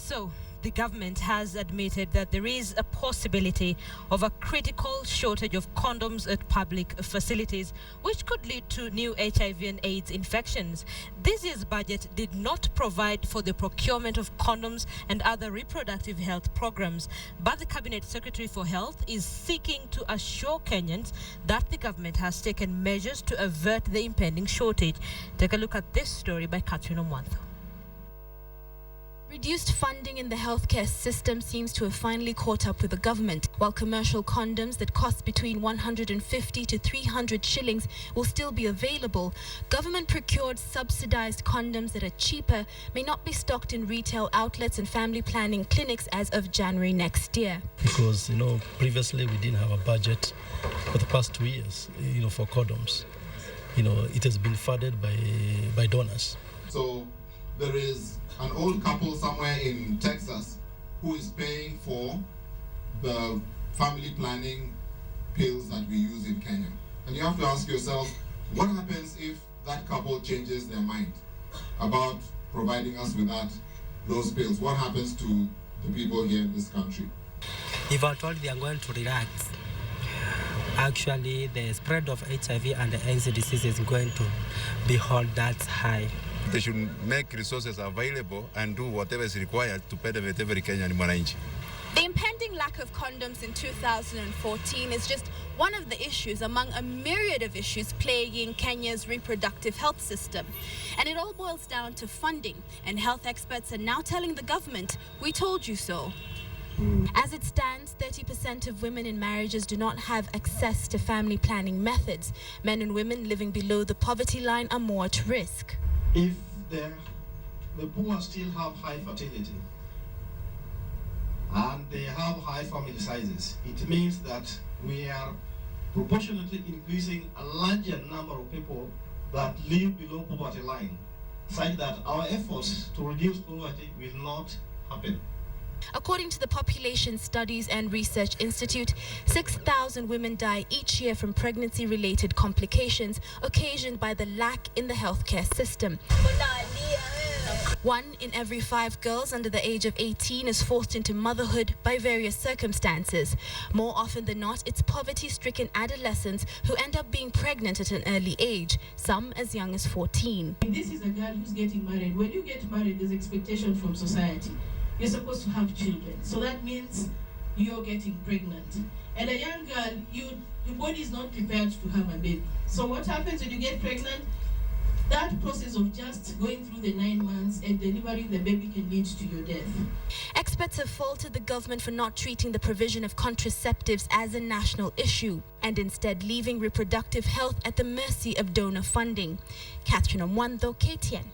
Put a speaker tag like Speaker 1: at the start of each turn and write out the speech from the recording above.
Speaker 1: So, the government has admitted that there is a possibility of a critical shortage of condoms at public facilities, which could lead to new HIV and AIDS infections. This year's budget did not provide for the procurement of condoms and other reproductive health programs, but the Cabinet Secretary for Health is seeking to assure Kenyans that the government has taken measures to avert the impending shortage. Take a look at this story by Catherine Omwantho.
Speaker 2: Reduced funding in the healthcare system seems to have finally caught up with the government. While commercial condoms that cost between 150 to 300 shillings will still be available, government-procured subsidized condoms that are cheaper may not be stocked in retail outlets and family planning clinics as of January next year.
Speaker 3: Because, previously we didn't have a budget for the past 2 years, for condoms. It has been funded by donors.
Speaker 4: So there is an old couple somewhere in Texas who is paying for the family planning pills that we use in Kenya. And you have to ask yourself, what happens if that couple changes their mind about providing us with those pills? What happens to the people here in this country?
Speaker 5: If at all they are going to relax, actually the spread of HIV and the AIDS disease is going to be held that high.
Speaker 6: They should make resources available and do whatever is required to benefit every Kenyan mwananchi.
Speaker 2: The impending lack of condoms in 2014 is just one of the issues among a myriad of issues plaguing Kenya's reproductive health system. And it all boils down to funding, and health experts are now telling the government, "We told you so." As it stands, 30% of women in marriages do not have access to family planning methods. Men and women living below the poverty line are more at risk.
Speaker 7: If the poor still have high fertility and they have high family sizes, it means that we are proportionately increasing a larger number of people that live below poverty line, such that our efforts to reduce poverty will not happen.
Speaker 2: According to the Population Studies and Research Institute, 6,000 women die each year from pregnancy-related complications occasioned by the lack in the healthcare system. 1 in every 5 girls under the age of 18 is forced into motherhood by various circumstances. More often than not, it's poverty-stricken adolescents who end up being pregnant at an early age, some as young as 14.
Speaker 8: This is a girl who's getting married. When you get married, there's expectation from society. You're supposed to have children. So that means you're getting pregnant. And a young girl, your body is not prepared to have a baby. So what happens when you get pregnant? That process of just going through the 9 months and delivering the baby can lead to your death.
Speaker 2: Experts have faulted the government for not treating the provision of contraceptives as a national issue and instead leaving reproductive health at the mercy of donor funding. Catherine Omwantho, KTN.